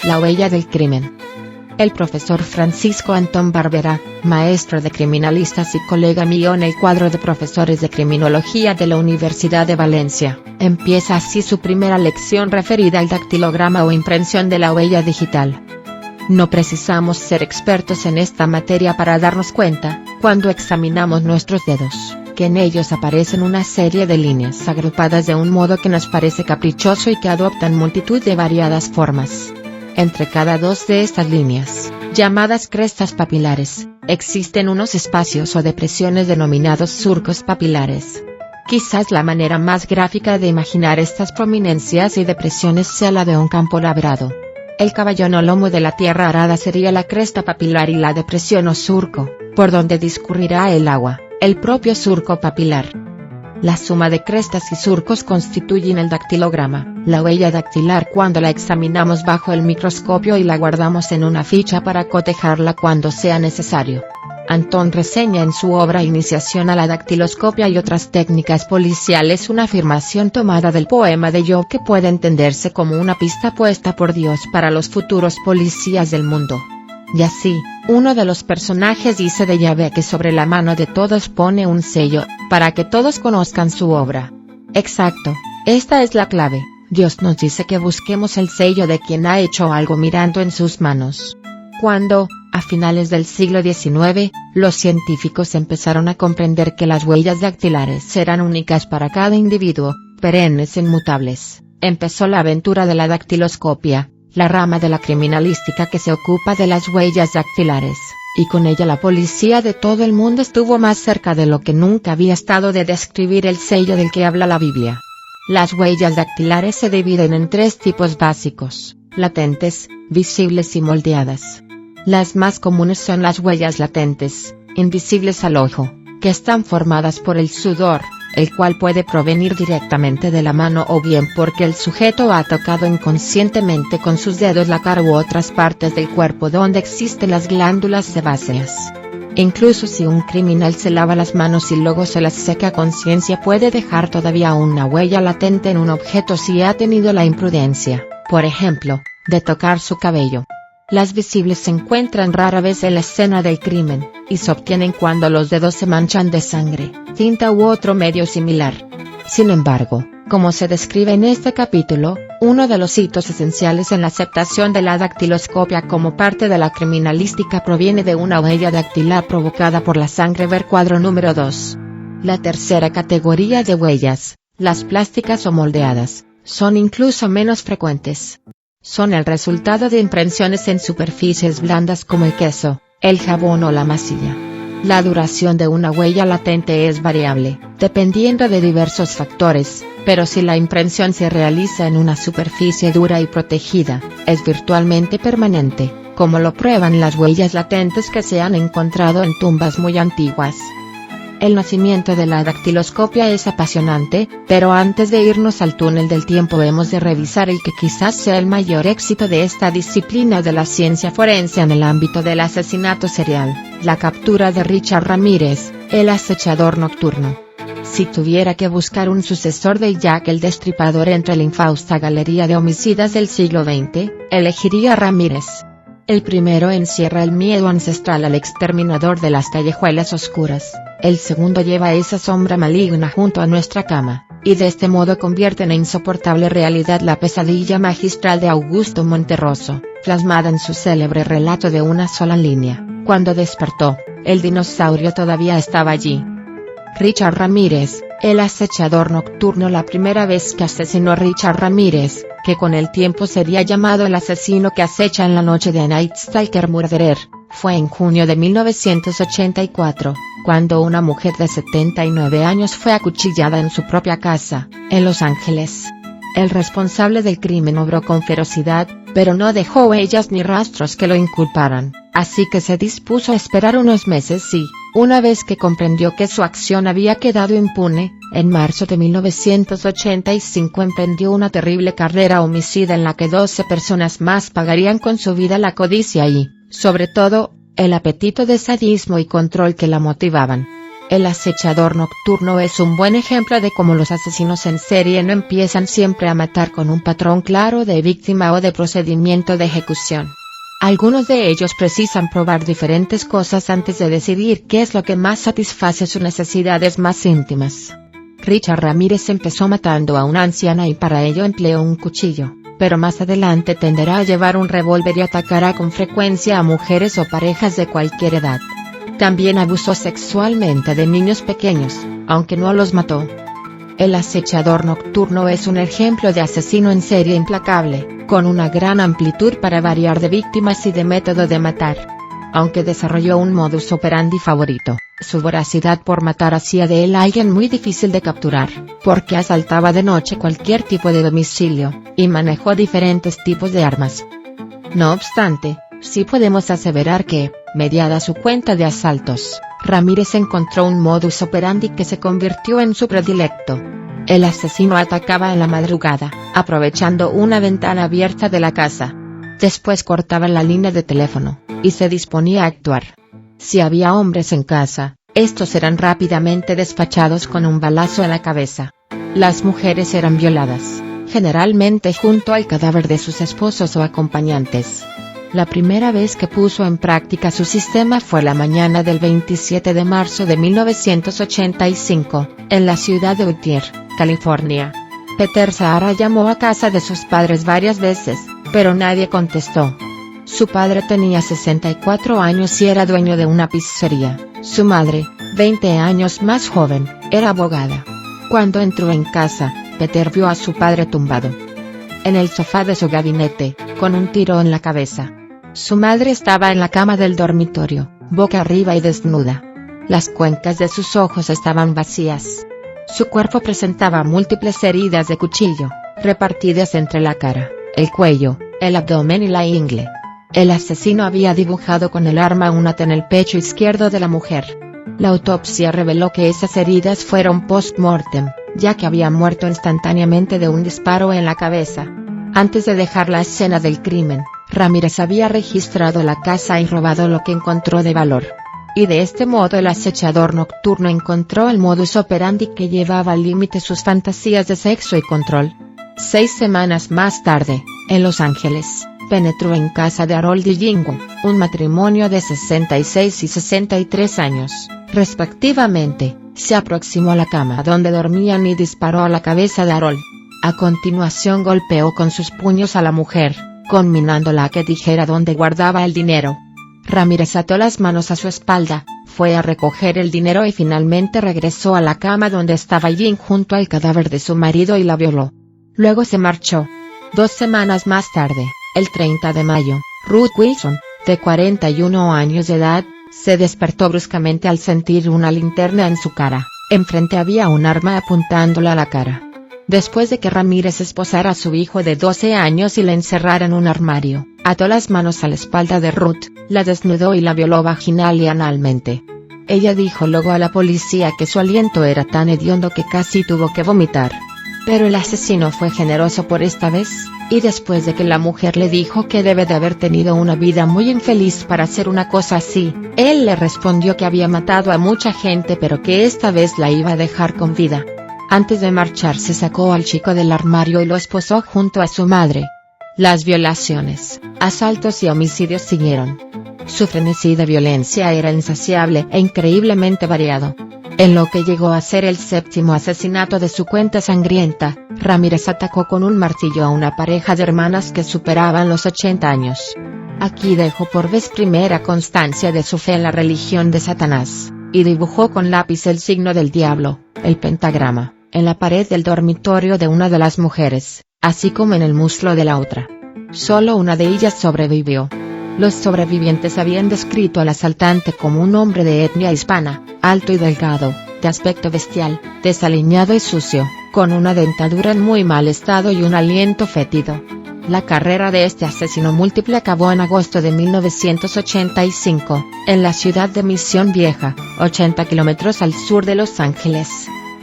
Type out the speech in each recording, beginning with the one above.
La huella del crimen. El profesor Francisco Antón Barbera, maestro de criminalistas y colega mío en el cuadro de profesores de criminología de la Universidad de Valencia, empieza así su primera lección referida al dactilograma o impresión de la huella digital. No precisamos ser expertos en esta materia para darnos cuenta, cuando examinamos nuestros dedos, que en ellos aparecen una serie de líneas agrupadas de un modo que nos parece caprichoso y que adoptan multitud de variadas formas. Entre cada dos de estas líneas, llamadas crestas papilares, existen unos espacios o depresiones denominados surcos papilares. Quizás la manera más gráfica de imaginar estas prominencias y depresiones sea la de un campo labrado. El caballón o lomo de la tierra arada sería la cresta papilar y la depresión o surco, por donde discurrirá el agua, el propio surco papilar. La suma de crestas y surcos constituyen el dactilograma, la huella dactilar cuando la examinamos bajo el microscopio y la guardamos en una ficha para cotejarla cuando sea necesario. Antón reseña en su obra Iniciación a la dactiloscopia y otras técnicas policiales una afirmación tomada del poema de Job que puede entenderse como una pista puesta por Dios para los futuros policías del mundo. Y así, uno de los personajes dice de Yahvé que sobre la mano de todos pone un sello, para que todos conozcan su obra. Exacto, esta es la clave. Dios nos dice que busquemos el sello de quien ha hecho algo mirando en sus manos. Cuando, a finales del siglo XIX, los científicos empezaron a comprender que las huellas dactilares eran únicas para cada individuo, perennes e inmutables, empezó la aventura de la dactiloscopia, la rama de la criminalística que se ocupa de las huellas dactilares, y con ella la policía de todo el mundo estuvo más cerca de lo que nunca había estado de describir el sello del que habla la Biblia. Las huellas dactilares se dividen en tres tipos básicos: latentes, visibles y moldeadas. Las más comunes son las huellas latentes, invisibles al ojo, que están formadas por el sudor, el cual puede provenir directamente de la mano o bien porque el sujeto ha tocado inconscientemente con sus dedos la cara u otras partes del cuerpo donde existen las glándulas sebáceas. Incluso si un criminal se lava las manos y luego se las seca a conciencia, puede dejar todavía una huella latente en un objeto si ha tenido la imprudencia, por ejemplo, de tocar su cabello. Las visibles se encuentran rara vez en la escena del crimen, y se obtienen cuando los dedos se manchan de sangre, tinta u otro medio similar. Sin embargo, como se describe en este capítulo, uno de los hitos esenciales en la aceptación de la dactiloscopia como parte de la criminalística proviene de una huella dactilar provocada por la sangre. Ver cuadro número 2. La tercera categoría de huellas, las plásticas o moldeadas, son incluso menos frecuentes. Son el resultado de impresiones en superficies blandas como el queso, el jabón o la masilla. La duración de una huella latente es variable, dependiendo de diversos factores, pero si la impresión se realiza en una superficie dura y protegida, es virtualmente permanente, como lo prueban las huellas latentes que se han encontrado en tumbas muy antiguas. El nacimiento de la dactiloscopia es apasionante, pero antes de irnos al túnel del tiempo hemos de revisar el que quizás sea el mayor éxito de esta disciplina de la ciencia forense en el ámbito del asesinato serial, la captura de Richard Ramírez, el acechador nocturno. Si tuviera que buscar un sucesor de Jack el Destripador entre la infausta galería de homicidas del siglo XX, elegiría a Ramírez. El primero encierra el miedo ancestral al exterminador de las callejuelas oscuras, el segundo lleva esa sombra maligna junto a nuestra cama, y de este modo convierte en insoportable realidad la pesadilla magistral de Augusto Monterroso, plasmada en su célebre relato de una sola línea: cuando despertó, el dinosaurio todavía estaba allí. Richard Ramírez, el acechador nocturno. La primera vez que asesinó Richard Ramírez, que con el tiempo sería llamado el asesino que acecha en la noche de Night Stalker Murderer, fue en junio de 1984, cuando una mujer de 79 años fue acuchillada en su propia casa, en Los Ángeles. El responsable del crimen obró con ferocidad, pero no dejó huellas ni rastros que lo inculparan, así que se dispuso a esperar unos meses y, una vez que comprendió que su acción había quedado impune, en marzo de 1985 emprendió una terrible carrera homicida en la que 12 personas más pagarían con su vida la codicia y, sobre todo, el apetito de sadismo y control que la motivaban. El acechador nocturno es un buen ejemplo de cómo los asesinos en serie no empiezan siempre a matar con un patrón claro de víctima o de procedimiento de ejecución. Algunos de ellos precisan probar diferentes cosas antes de decidir qué es lo que más satisface sus necesidades más íntimas. Richard Ramírez empezó matando a una anciana y para ello empleó un cuchillo, pero más adelante tenderá a llevar un revólver y atacará con frecuencia a mujeres o parejas de cualquier edad. También abusó sexualmente de niños pequeños, aunque no los mató. El acechador nocturno es un ejemplo de asesino en serie implacable, con una gran amplitud para variar de víctimas y de método de matar. Aunque desarrolló un modus operandi favorito, su voracidad por matar hacía de él alguien muy difícil de capturar, porque asaltaba de noche cualquier tipo de domicilio, y manejó diferentes tipos de armas. No obstante, sí podemos aseverar que, mediada su cuenta de asaltos, Ramírez encontró un modus operandi que se convirtió en su predilecto. El asesino atacaba en la madrugada, aprovechando una ventana abierta de la casa. Después cortaba la línea de teléfono, y se disponía a actuar. Si había hombres en casa, estos eran rápidamente despachados con un balazo en la cabeza. Las mujeres eran violadas, generalmente junto al cadáver de sus esposos o acompañantes. La primera vez que puso en práctica su sistema fue la mañana del 27 de marzo de 1985, en la ciudad de Whittier, California. Peter Zahara llamó a casa de sus padres varias veces, pero nadie contestó. Su padre tenía 64 años y era dueño de una pizzería. Su madre, 20 años más joven, era abogada. Cuando entró en casa, Peter vio a su padre tumbado en el sofá de su gabinete, con un tiro en la cabeza. Su madre estaba en la cama del dormitorio, boca arriba y desnuda. Las cuencas de sus ojos estaban vacías. Su cuerpo presentaba múltiples heridas de cuchillo, repartidas entre la cara, el cuello, el abdomen y la ingle. El asesino había dibujado con el arma una T en el pecho izquierdo de la mujer. La autopsia reveló que esas heridas fueron post-mortem, ya que había muerto instantáneamente de un disparo en la cabeza. Antes de dejar la escena del crimen, Ramírez había registrado la casa y robado lo que encontró de valor. Y de este modo el acechador nocturno encontró el modus operandi que llevaba al límite sus fantasías de sexo y control. 6 semanas más tarde, en Los Ángeles, penetró en casa de Harold y Jingo, un matrimonio de 66 y 63 años, respectivamente, se aproximó a la cama donde dormían y disparó a la cabeza de Harold. A continuación golpeó con sus puños a la mujer, conminándola a que dijera dónde guardaba el dinero. Ramírez ató las manos a su espalda, fue a recoger el dinero y finalmente regresó a la cama donde estaba Jean junto al cadáver de su marido y la violó. Luego se marchó. 2 semanas más tarde, el 30 de mayo, Ruth Wilson, de 41 años de edad, se despertó bruscamente al sentir una linterna en su cara. Enfrente había un arma apuntándola a la cara. Después de que Ramírez esposara a su hijo de 12 años y la encerrara en un armario, ató las manos a la espalda de Ruth, la desnudó y la violó vaginal y analmente. Ella dijo luego a la policía que su aliento era tan hediondo que casi tuvo que vomitar. Pero el asesino fue generoso por esta vez, y después de que la mujer le dijo que debe de haber tenido una vida muy infeliz para hacer una cosa así, él le respondió que había matado a mucha gente pero que esta vez la iba a dejar con vida. Antes de marcharse sacó al chico del armario y lo esposó junto a su madre. Las violaciones, asaltos y homicidios siguieron. Su frenesí de violencia era insaciable e increíblemente variado. En lo que llegó a ser el 7º asesinato de su cuenta sangrienta, Ramírez atacó con un martillo a una pareja de hermanas que superaban los 80 años. Aquí dejó por vez primera constancia de su fe en la religión de Satanás, y dibujó con lápiz el signo del diablo, el pentagrama, en la pared del dormitorio de una de las mujeres, así como en el muslo de la otra. Solo una de ellas sobrevivió. Los sobrevivientes habían descrito al asaltante como un hombre de etnia hispana, alto y delgado, de aspecto bestial, desaliñado y sucio, con una dentadura en muy mal estado y un aliento fétido. La carrera de este asesino múltiple acabó en agosto de 1985, en la ciudad de Misión Vieja, 80 kilómetros al sur de Los Ángeles.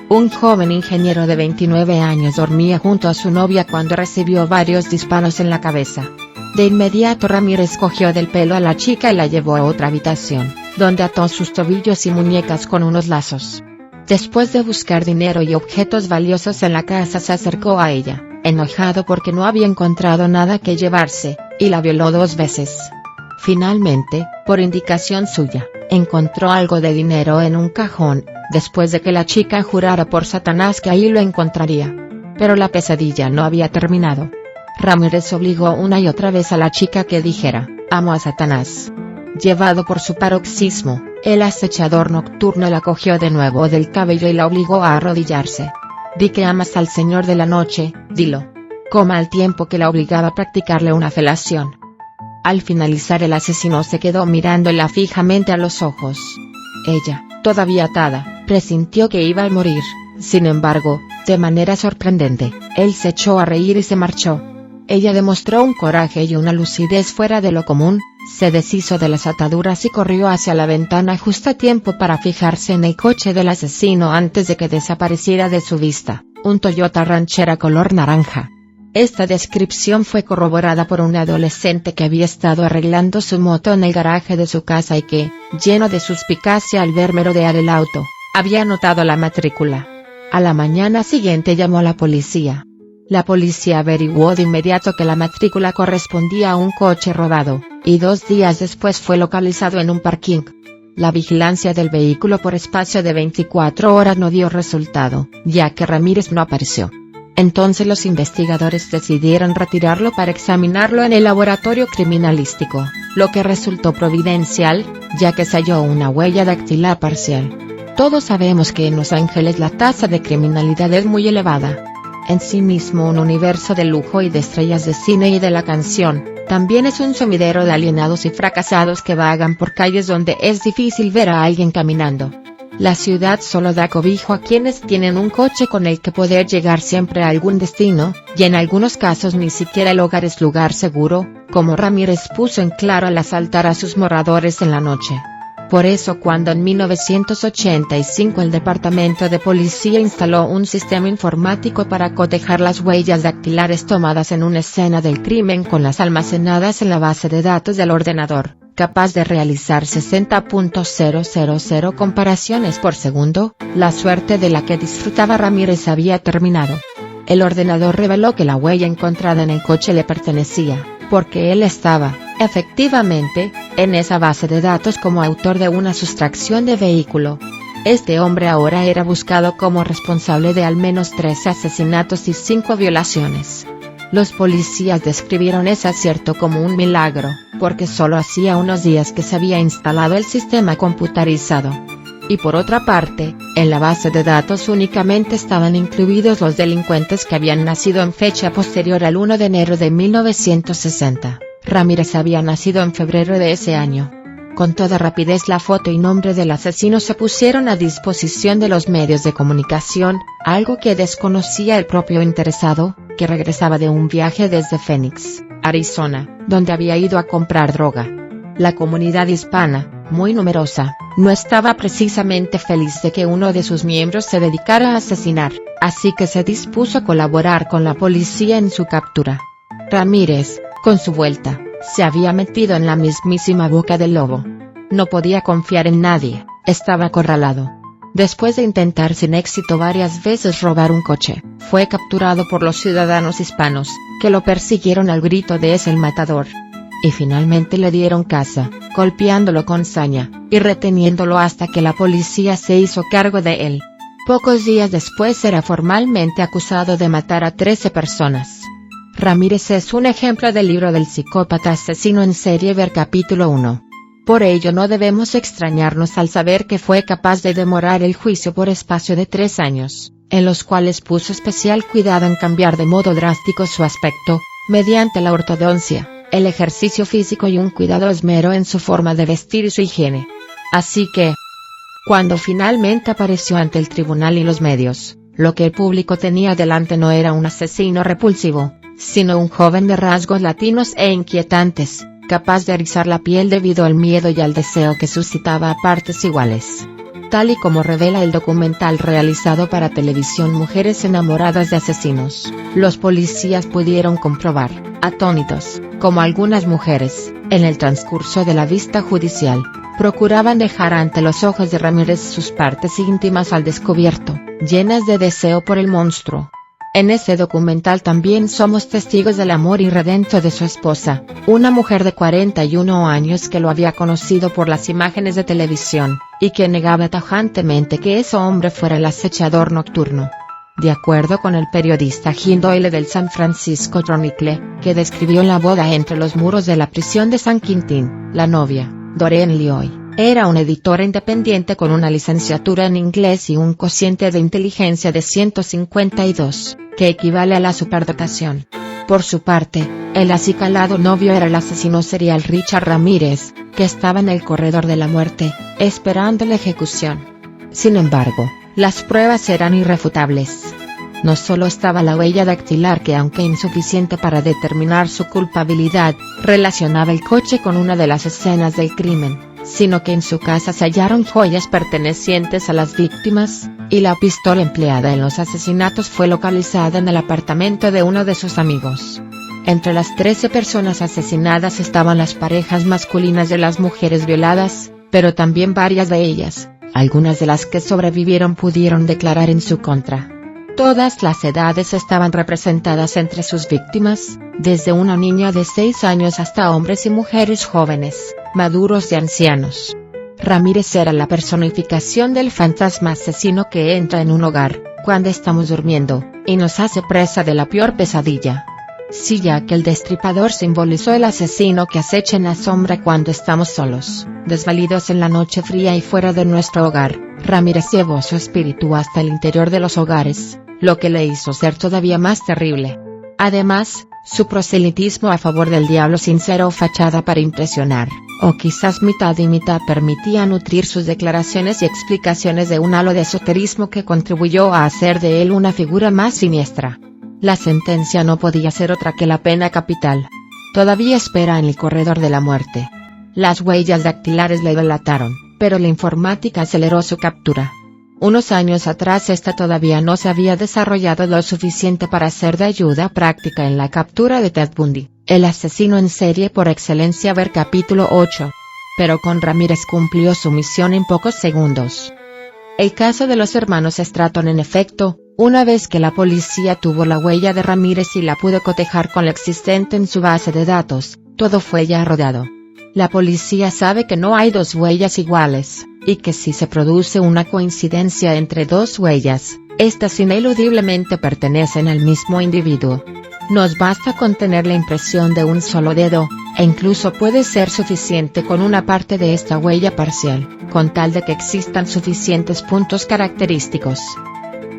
Un joven ingeniero de 29 años dormía junto a su novia cuando recibió varios disparos en la cabeza. De inmediato Ramírez cogió del pelo a la chica y la llevó a otra habitación, donde ató sus tobillos y muñecas con unos lazos. Después de buscar dinero y objetos valiosos en la casa, se acercó a ella, enojado porque no había encontrado nada que llevarse, y la violó 2 veces. Finalmente, por indicación suya, encontró algo de dinero en un cajón, después de que la chica jurara por Satanás que ahí lo encontraría. Pero la pesadilla no había terminado. Ramírez obligó una y otra vez a la chica que dijera, «Amo a Satanás». Llevado por su paroxismo, el acechador nocturno la cogió de nuevo del cabello y la obligó a arrodillarse. «Di que amas al Señor de la noche, dilo». Coma al tiempo que la obligaba a practicarle una felación. Al finalizar, el asesino se quedó mirándola fijamente a los ojos. Ella, todavía atada, presintió que iba a morir. Sin embargo, de manera sorprendente, él se echó a reír y se marchó. Ella demostró un coraje y una lucidez fuera de lo común, se deshizo de las ataduras y corrió hacia la ventana justo a tiempo para fijarse en el coche del asesino antes de que desapareciera de su vista, un Toyota Ranchera color naranja. Esta descripción fue corroborada por un adolescente que había estado arreglando su moto en el garaje de su casa y que, lleno de suspicacia al ver merodear el auto, había notado la matrícula. A la mañana siguiente llamó a la policía. La policía averiguó de inmediato que la matrícula correspondía a un coche robado, y 2 días después fue localizado en un parking. La vigilancia del vehículo por espacio de 24 horas no dio resultado, ya que Ramírez no apareció. Entonces los investigadores decidieron retirarlo para examinarlo en el laboratorio criminalístico, lo que resultó providencial, ya que se halló una huella dactilar parcial. Todos sabemos que en Los Ángeles la tasa de criminalidad es muy elevada. En sí mismo un universo de lujo y de estrellas de cine y de la canción, también es un sumidero de alienados y fracasados que vagan por calles donde es difícil ver a alguien caminando. La ciudad solo da cobijo a quienes tienen un coche con el que poder llegar siempre a algún destino, y en algunos casos ni siquiera el hogar es lugar seguro, como Ramírez puso en claro al asaltar a sus moradores en la noche. Por eso cuando en 1985 el Departamento de Policía instaló un sistema informático para cotejar las huellas dactilares tomadas en una escena del crimen con las almacenadas en la base de datos del ordenador, capaz de realizar 60.000 comparaciones por segundo, la suerte de la que disfrutaba Ramírez había terminado. El ordenador reveló que la huella encontrada en el coche le pertenecía, porque él estaba, efectivamente, en esa base de datos como autor de una sustracción de vehículo. Este hombre ahora era buscado como responsable de al menos 13 asesinatos y 5 violaciones. Los policías describieron ese acierto como un milagro, porque solo hacía unos días que se había instalado el sistema computarizado. Y por otra parte, en la base de datos únicamente estaban incluidos los delincuentes que habían nacido en fecha posterior al 1 de enero de 1960. Ramírez había nacido en febrero de ese año. Con toda rapidez la foto y nombre del asesino se pusieron a disposición de los medios de comunicación, algo que desconocía el propio interesado, que regresaba de un viaje desde Phoenix, Arizona, donde había ido a comprar droga. La comunidad hispana, muy numerosa, no estaba precisamente feliz de que uno de sus miembros se dedicara a asesinar, así que se dispuso a colaborar con la policía en su captura. Ramírez, con su vuelta, se había metido en la mismísima boca del lobo. No podía confiar en nadie, estaba acorralado. Después de intentar sin éxito varias veces robar un coche, fue capturado por los ciudadanos hispanos, que lo persiguieron al grito de «es el matador». Y finalmente le dieron caza, golpeándolo con saña, y reteniéndolo hasta que la policía se hizo cargo de él. Pocos días después era formalmente acusado de matar a 13 personas. Ramírez es un ejemplo del libro del psicópata asesino en serie, ver capítulo 1. Por ello no debemos extrañarnos al saber que fue capaz de demorar el juicio por espacio de 3 años, en los cuales puso especial cuidado en cambiar de modo drástico su aspecto, mediante la ortodoncia, el ejercicio físico y un cuidado esmero en su forma de vestir y su higiene. Así que, cuando finalmente apareció ante el tribunal y los medios, lo que el público tenía delante no era un asesino repulsivo, sino un joven de rasgos latinos e inquietantes, capaz de erizar la piel debido al miedo y al deseo que suscitaba a partes iguales. Tal y como revela el documental realizado para televisión Mujeres enamoradas de asesinos, los policías pudieron comprobar, atónitos, como algunas mujeres, en el transcurso de la vista judicial, procuraban dejar ante los ojos de Ramírez sus partes íntimas al descubierto, llenas de deseo por el monstruo. En ese documental también somos testigos del amor irredento de su esposa, una mujer de 41 años que lo había conocido por las imágenes de televisión, y que negaba tajantemente que ese hombre fuera el acechador nocturno. De acuerdo con el periodista Jim Doyle del San Francisco Chronicle, que describió la boda entre los muros de la prisión de San Quintín, la novia, Doreen Lioy, era una editora independiente con una licenciatura en inglés y un cociente de inteligencia de 152, que equivale a la superdotación. Por su parte, el acicalado novio era el asesino serial Richard Ramírez, que estaba en el corredor de la muerte, esperando la ejecución. Sin embargo, las pruebas eran irrefutables. No solo estaba la huella dactilar que, aunque insuficiente para determinar su culpabilidad, relacionaba el coche con una de las escenas del crimen, sino que en su casa se hallaron joyas pertenecientes a las víctimas, y la pistola empleada en los asesinatos fue localizada en el apartamento de uno de sus amigos. Entre las 13 personas asesinadas estaban las parejas masculinas de las mujeres violadas, pero también varias de ellas, algunas de las que sobrevivieron, pudieron declarar en su contra. Todas las edades estaban representadas entre sus víctimas, desde una niña de 6 años hasta hombres y mujeres jóvenes, maduros y ancianos. Ramírez era la personificación del fantasma asesino que entra en un hogar, cuando estamos durmiendo, y nos hace presa de la peor pesadilla. Sí, ya que el destripador simbolizó el asesino que acecha en la sombra cuando estamos solos, desvalidos en la noche fría y fuera de nuestro hogar, Ramírez llevó su espíritu hasta el interior de los hogares, lo que le hizo ser todavía más terrible. Además, su proselitismo a favor del diablo sincero o fachada para impresionar, o quizás mitad y mitad, permitía nutrir sus declaraciones y explicaciones de un halo de esoterismo que contribuyó a hacer de él una figura más siniestra. La sentencia no podía ser otra que la pena capital. Todavía espera en el corredor de la muerte. Las huellas dactilares le delataron, pero la informática aceleró su captura. Unos años atrás esta todavía no se había desarrollado lo suficiente para ser de ayuda práctica en la captura de Ted Bundy, el asesino en serie por excelencia. Ver capítulo 8. Pero con Ramírez cumplió su misión en pocos segundos. El caso de los hermanos Stratton, en efecto, una vez que la policía tuvo la huella de Ramírez y la pudo cotejar con la existente en su base de datos, todo fue ya rodado. La policía sabe que no hay dos huellas iguales, y que si se produce una coincidencia entre dos huellas, estas ineludiblemente pertenecen al mismo individuo. Nos basta con tener la impresión de un solo dedo, e incluso puede ser suficiente con una parte de esta huella parcial, con tal de que existan suficientes puntos característicos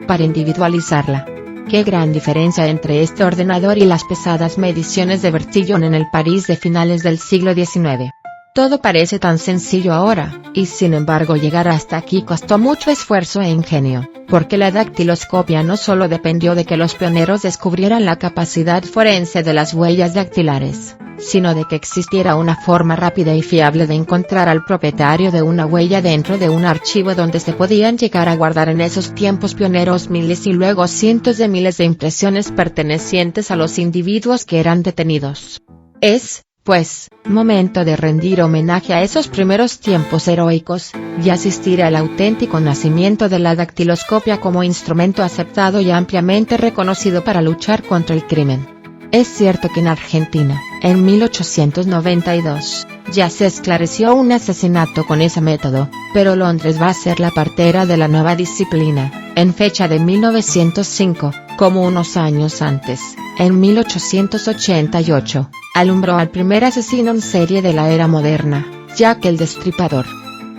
para individualizarla. Qué gran diferencia entre este ordenador y las pesadas mediciones de Bertillon en el París de finales del siglo XIX. Todo parece tan sencillo ahora, y sin embargo llegar hasta aquí costó mucho esfuerzo e ingenio, porque la dactiloscopia no solo dependió de que los pioneros descubrieran la capacidad forense de las huellas dactilares, sino de que existiera una forma rápida y fiable de encontrar al propietario de una huella dentro de un archivo donde se podían llegar a guardar en esos tiempos pioneros miles y luego cientos de miles de impresiones pertenecientes a los individuos que eran detenidos. Es, pues, momento de rendir homenaje a esos primeros tiempos heroicos, y asistir al auténtico nacimiento de la dactiloscopia como instrumento aceptado y ampliamente reconocido para luchar contra el crimen. Es cierto que en Argentina, en 1892, ya se esclareció un asesinato con ese método, pero Londres va a ser la partera de la nueva disciplina, en fecha de 1905, como unos años antes, en 1888, alumbró al primer asesino en serie de la era moderna, Jack el Destripador.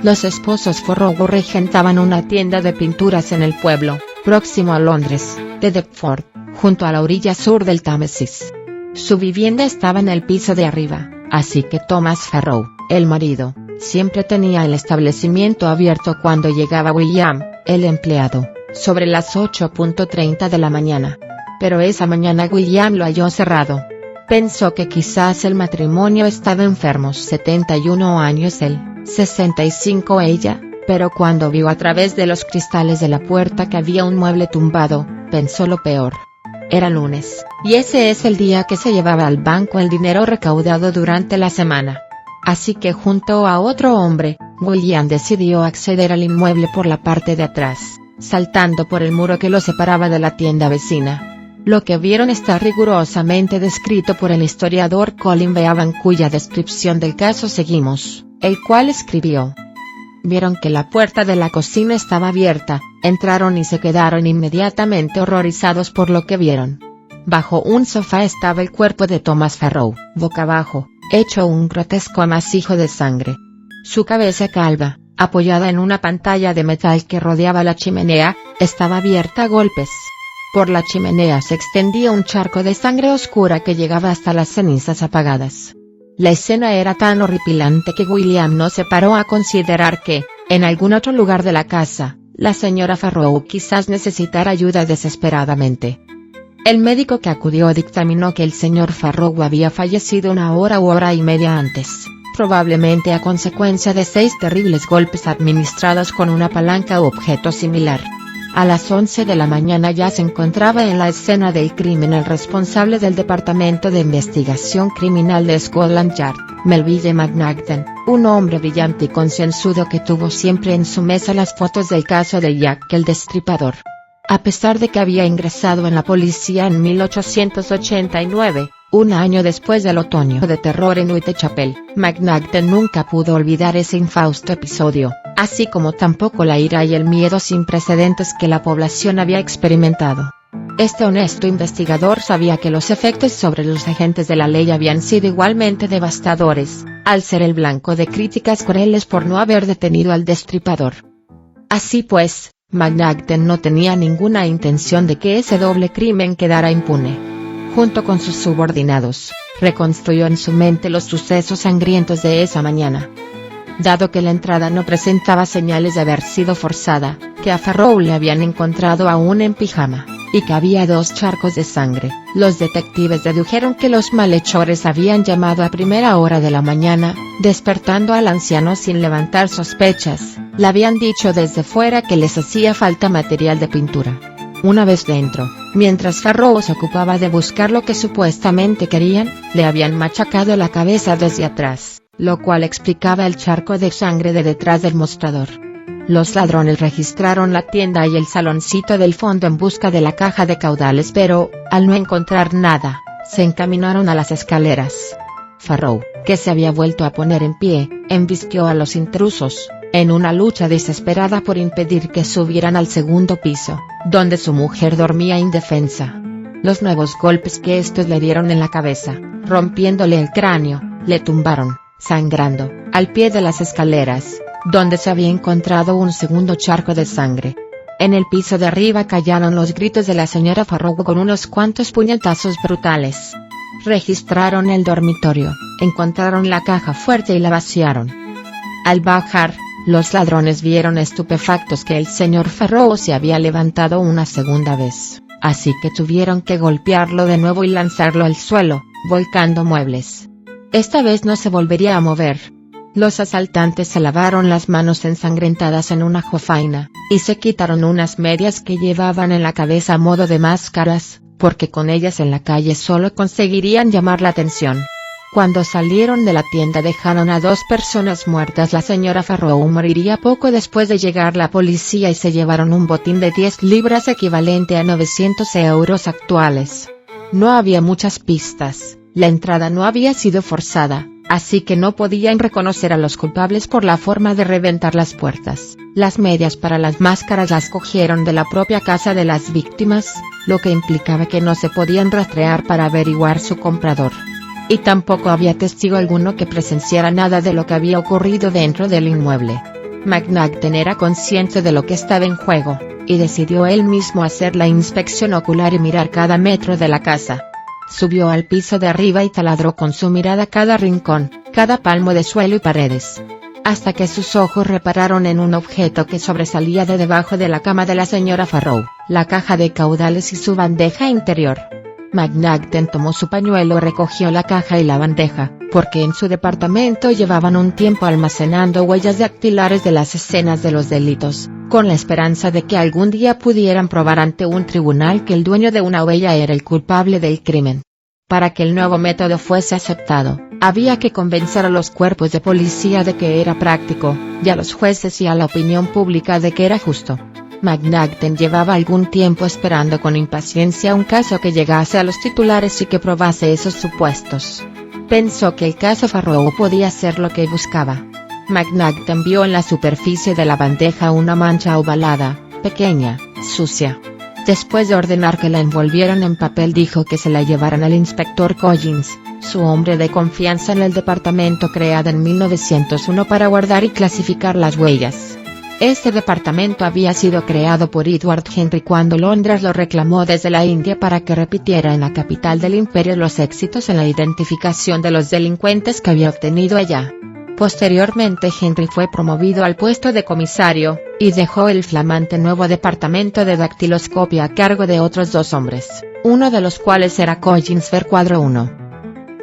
Los esposos Forrow regentaban una tienda de pinturas en el pueblo, próximo a Londres, de Deptford, junto a la orilla sur del Támesis. Su vivienda estaba en el piso de arriba, así que Thomas Farrow, el marido, siempre tenía el establecimiento abierto cuando llegaba William, el empleado, sobre las 8:30 de la mañana. Pero esa mañana William lo halló cerrado. Pensó que quizás el matrimonio estaba enfermo. 71 años él, 65 ella, pero cuando vio a través de los cristales de la puerta que había un mueble tumbado, pensó lo peor. Era lunes, y ese es el día que se llevaba al banco el dinero recaudado durante la semana. Así que juntó a otro hombre, William decidió acceder al inmueble por la parte de atrás, saltando por el muro que lo separaba de la tienda vecina. Lo que vieron está rigurosamente descrito por el historiador Colin Beavan, cuya descripción del caso seguimos, el cual escribió: vieron que la puerta de la cocina estaba abierta, entraron y se quedaron inmediatamente horrorizados por lo que vieron. Bajo un sofá estaba el cuerpo de Thomas Farrow, boca abajo, hecho un grotesco amasijo de sangre. Su cabeza calva, apoyada en una pantalla de metal que rodeaba la chimenea, estaba abierta a golpes. Por la chimenea se extendía un charco de sangre oscura que llegaba hasta las cenizas apagadas. La escena era tan horripilante que William no se paró a considerar que, en algún otro lugar de la casa, la señora Farrow quizás necesitara ayuda desesperadamente. El médico que acudió dictaminó que el señor Farrow había fallecido una hora u hora y media antes, probablemente a consecuencia de 6 terribles golpes administrados con una palanca u objeto similar. A las 11 de la mañana ya se encontraba en la escena del crimen el responsable del Departamento de Investigación Criminal de Scotland Yard, Melville McNagden, un hombre brillante y concienzudo que tuvo siempre en su mesa las fotos del caso de Jack el Destripador. A pesar de que había ingresado en la policía en 1889, un año después del otoño de terror en Whitechapel, McNagden nunca pudo olvidar ese infausto episodio, así como tampoco la ira y el miedo sin precedentes que la población había experimentado. Este honesto investigador sabía que los efectos sobre los agentes de la ley habían sido igualmente devastadores, al ser el blanco de críticas crueles por no haber detenido al destripador. Así pues, McNagden no tenía ninguna intención de que ese doble crimen quedara impune. Junto con sus subordinados, reconstruyó en su mente los sucesos sangrientos de esa mañana. Dado que la entrada no presentaba señales de haber sido forzada, que a Farrow le habían encontrado aún en pijama, y que había 2 charcos de sangre, los detectives dedujeron que los malhechores habían llamado a primera hora de la mañana, despertando al anciano sin levantar sospechas. Le habían dicho desde fuera que les hacía falta material de pintura. Una vez dentro, mientras Farrow se ocupaba de buscar lo que supuestamente querían, le habían machacado la cabeza desde atrás, lo cual explicaba el charco de sangre de detrás del mostrador. Los ladrones registraron la tienda y el saloncito del fondo en busca de la caja de caudales, pero, al no encontrar nada, se encaminaron a las escaleras. Farrow, que se había vuelto a poner en pie, embistió a los intrusos, en una lucha desesperada por impedir que subieran al segundo piso, donde su mujer dormía indefensa. Los nuevos golpes que estos le dieron en la cabeza, rompiéndole el cráneo, le tumbaron, sangrando, al pie de las escaleras, donde se había encontrado un segundo charco de sangre. En el piso de arriba callaron los gritos de la señora Farrow con unos cuantos puñetazos brutales. Registraron el dormitorio, encontraron la caja fuerte y la vaciaron. Al bajar, los ladrones vieron estupefactos que el señor Farrow se había levantado una segunda vez, así que tuvieron que golpearlo de nuevo y lanzarlo al suelo, volcando muebles. Esta vez no se volvería a mover. Los asaltantes se lavaron las manos ensangrentadas en una jofaina, y se quitaron unas medias que llevaban en la cabeza a modo de máscaras, porque con ellas en la calle solo conseguirían llamar la atención. Cuando salieron de la tienda dejaron a 2 personas muertas. La señora Farrow moriría poco después de llegar la policía y se llevaron un botín de 10 libras equivalente a 900 euros actuales. No había muchas pistas, la entrada no había sido forzada, así que no podían reconocer a los culpables por la forma de reventar las puertas. Las medias para las máscaras las cogieron de la propia casa de las víctimas, lo que implicaba que no se podían rastrear para averiguar su comprador. Y tampoco había testigo alguno que presenciara nada de lo que había ocurrido dentro del inmueble. McNagden era consciente de lo que estaba en juego, y decidió él mismo hacer la inspección ocular y mirar cada metro de la casa. Subió al piso de arriba y taladró con su mirada cada rincón, cada palmo de suelo y paredes, hasta que sus ojos repararon en un objeto que sobresalía de debajo de la cama de la señora Farrow, la caja de caudales y su bandeja interior. McNagden tomó su pañuelo y recogió la caja y la bandeja, porque en su departamento llevaban un tiempo almacenando huellas dactilares de las escenas de los delitos, con la esperanza de que algún día pudieran probar ante un tribunal que el dueño de una huella era el culpable del crimen. Para que el nuevo método fuese aceptado, había que convencer a los cuerpos de policía de que era práctico, y a los jueces y a la opinión pública de que era justo. McNaughton llevaba algún tiempo esperando con impaciencia un caso que llegase a los titulares y que probase esos supuestos. Pensó que el caso Farrow podía ser lo que buscaba. McNaughton vio en la superficie de la bandeja una mancha ovalada, pequeña, sucia. Después de ordenar que la envolvieran en papel, dijo que se la llevaran al inspector Collins, su hombre de confianza en el departamento creado en 1901 para guardar y clasificar las huellas. Este departamento había sido creado por Edward Henry cuando Londres lo reclamó desde la India para que repitiera en la capital del imperio los éxitos en la identificación de los delincuentes que había obtenido allá. Posteriormente Henry fue promovido al puesto de comisario, y dejó el flamante nuevo departamento de dactiloscopia a cargo de otros 2 hombres, uno de los cuales era Collins. Ver cuadro 1.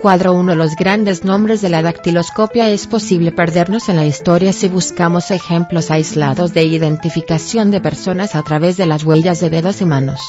Cuadro 1. Los grandes nombres de la dactiloscopia. Es posible perdernos en la historia si buscamos ejemplos aislados de identificación de personas a través de las huellas de dedos y manos.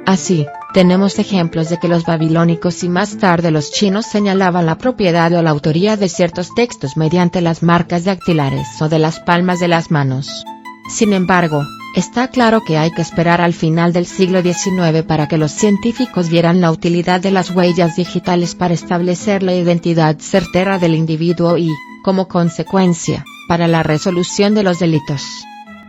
Así, tenemos ejemplos de que los babilónicos y más tarde los chinos señalaban la propiedad o la autoría de ciertos textos mediante las marcas dactilares o de las palmas de las manos. Sin embargo, está claro que hay que esperar al final del siglo XIX para que los científicos vieran la utilidad de las huellas digitales para establecer la identidad certera del individuo y, como consecuencia, para la resolución de los delitos.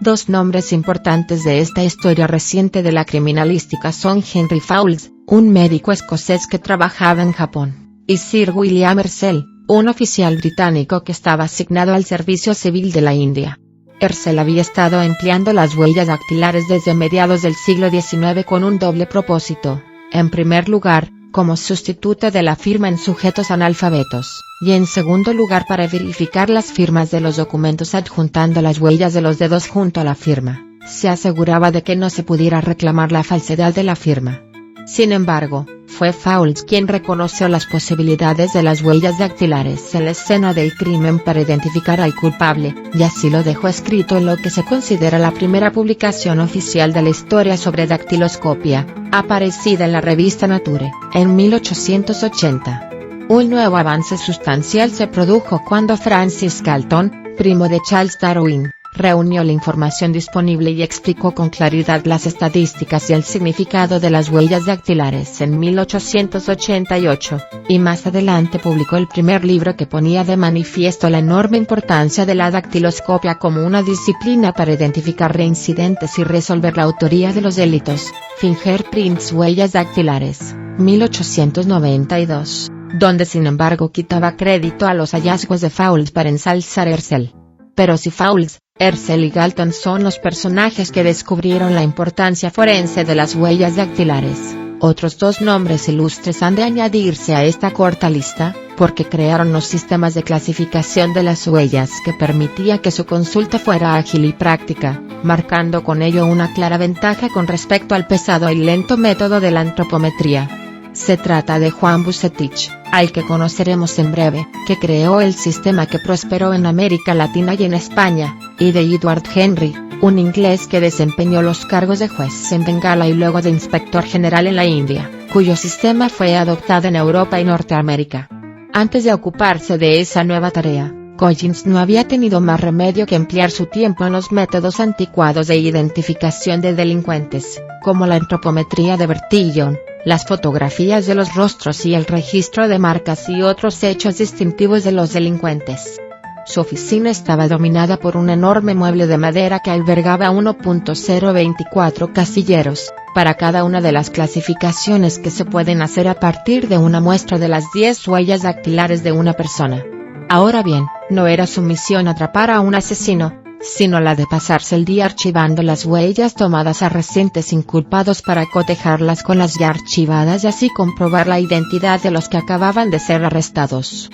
2 nombres importantes de esta historia reciente de la criminalística son Henry Fowles, un médico escocés que trabajaba en Japón, y Sir William Herschel, un oficial británico que estaba asignado al servicio civil de la India. Herschel había estado empleando las huellas dactilares desde mediados del siglo XIX con un doble propósito: en primer lugar, como sustituto de la firma en sujetos analfabetos, y en segundo lugar para verificar las firmas de los documentos adjuntando las huellas de los dedos junto a la firma. Se aseguraba de que no se pudiera reclamar la falsedad de la firma. Sin embargo, fue Fowles quien reconoció las posibilidades de las huellas dactilares en la escena del crimen para identificar al culpable, y así lo dejó escrito en lo que se considera la primera publicación oficial de la historia sobre dactiloscopia, aparecida en la revista Nature, en 1880. Un nuevo avance sustancial se produjo cuando Francis Galton, primo de Charles Darwin, reunió la información disponible y explicó con claridad las estadísticas y el significado de las huellas dactilares en 1888, y más adelante publicó el primer libro que ponía de manifiesto la enorme importancia de la dactiloscopia como una disciplina para identificar reincidentes y resolver la autoría de los delitos, Fingerprints, huellas dactilares, 1892, donde sin embargo quitaba crédito a los hallazgos de Fowles para ensalzar a Herschel. Pero si Fowles, Herschel y Galton son los personajes que descubrieron la importancia forense de las huellas dactilares, otros 2 nombres ilustres han de añadirse a esta corta lista, porque crearon los sistemas de clasificación de las huellas que permitía que su consulta fuera ágil y práctica, marcando con ello una clara ventaja con respecto al pesado y lento método de la antropometría. Se trata de Juan Bucetich, al que conoceremos en breve, que creó el sistema que prosperó en América Latina y en España, y de Edward Henry, un inglés que desempeñó los cargos de juez en Bengala y luego de inspector general en la India, cuyo sistema fue adoptado en Europa y Norteamérica. Antes de ocuparse de esa nueva tarea, Collins no había tenido más remedio que emplear su tiempo en los métodos anticuados de identificación de delincuentes, como la antropometría de Bertillon, las fotografías de los rostros y el registro de marcas y otros hechos distintivos de los delincuentes. Su oficina estaba dominada por un enorme mueble de madera que albergaba 1.024 casilleros, para cada una de las clasificaciones que se pueden hacer a partir de una muestra de las 10 huellas dactilares de una persona. Ahora bien, no era su misión atrapar a un asesino, sino la de pasarse el día archivando las huellas tomadas a recientes inculpados para cotejarlas con las ya archivadas y así comprobar la identidad de los que acababan de ser arrestados.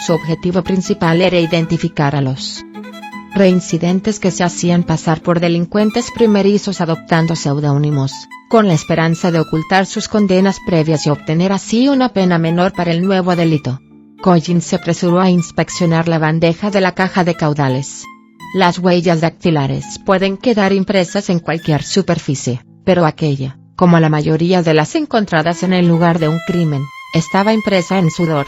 Su objetivo principal era identificar a los reincidentes que se hacían pasar por delincuentes primerizos adoptando seudónimos, con la esperanza de ocultar sus condenas previas y obtener así una pena menor para el nuevo delito. Collins se apresuró a inspeccionar la bandeja de la caja de caudales. Las huellas dactilares pueden quedar impresas en cualquier superficie, pero aquella, como la mayoría de las encontradas en el lugar de un crimen, Estaba impresa en sudor.